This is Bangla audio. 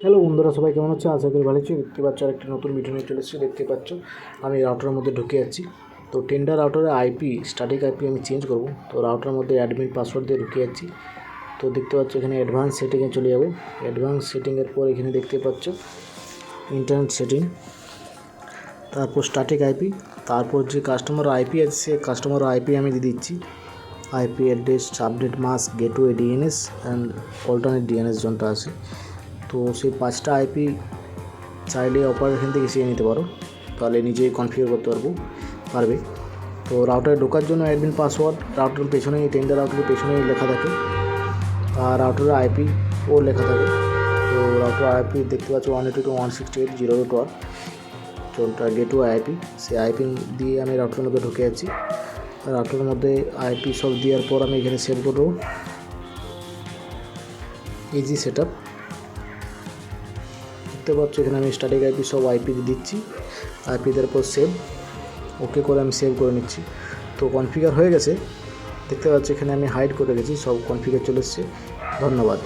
হ্যালো বন্ধুরা, সবাই কেমন আছো? আশা করি ভালো আছো। দেখতে পাচ্ছ একটা নতুন ভিডিও নিয়ে চলে এসেছি। দেখতে পাচ্ছ আমি রাউটারের মধ্যে ঢুকে যাচ্ছি। তো টেন্ডা রাউটারের আইপি স্ট্যাটিক আইপি আমি চেঞ্জ করব। তো রাউটারের মধ্যে অ্যাডমিন পাসওয়ার্ড দিয়ে ঢুকে যাচ্ছি। তো দেখতে পাচ্ছ এখানে অ্যাডভান্স সেটিংয়ে চলে যাব। অ্যাডভান্স সেটিংয়ের পর এখানে দেখতে পাচ্ছ ইন্টারনেট সেটিং, তারপর স্ট্যাটিক আইপি, তারপর যে কাস্টমার আইপি আছে সে কাস্টমার আইপি আমি দিয়ে দিচ্ছি। IP address, update mask, gateway DNS and alternate DNS যেটা আছে। তো সেই 5টা আইপি চাইলে অপারেশন থেকে শিখে নিতে পারো, তাহলে নিজেই কনফিগার করতে পারবে। তো রাউটারে ঢোকার জন্য অ্যাডমিন পাসওয়ার্ড রাউটারের পেছনেই, টেন্ডার রাউটারের পেছনেই লেখা থাকে, আর রাউটারের আইপি ও লেখা থাকে। তো রাউটার আইপি দেখতে পাচ্ছ 192.168.0.1, চলটা গেটওয়ে আইপি। সেই আইপি দিয়ে আমি রাউটারের মধ্যে ঢুকে যাচ্ছি। রাউটারের মধ্যে আইপি সব দেওয়ার পর আমি এখানে সেভ করবো, ইজি সেট আপ। দেখতে পাচ্ছ এখানে আমি স্ট্যাটিক আইপি সব আইপি দিচ্ছি। আইপি দেওয়ার পর সেভ, ওকে করে আমি সেভ করে নিচ্ছি। তো কনফিগার হয়ে গেছে। দেখতে পাচ্ছ এখানে আমি হাইড করে রেখেছি, সব কনফিগার চলে এসেছে। ধন্যবাদ।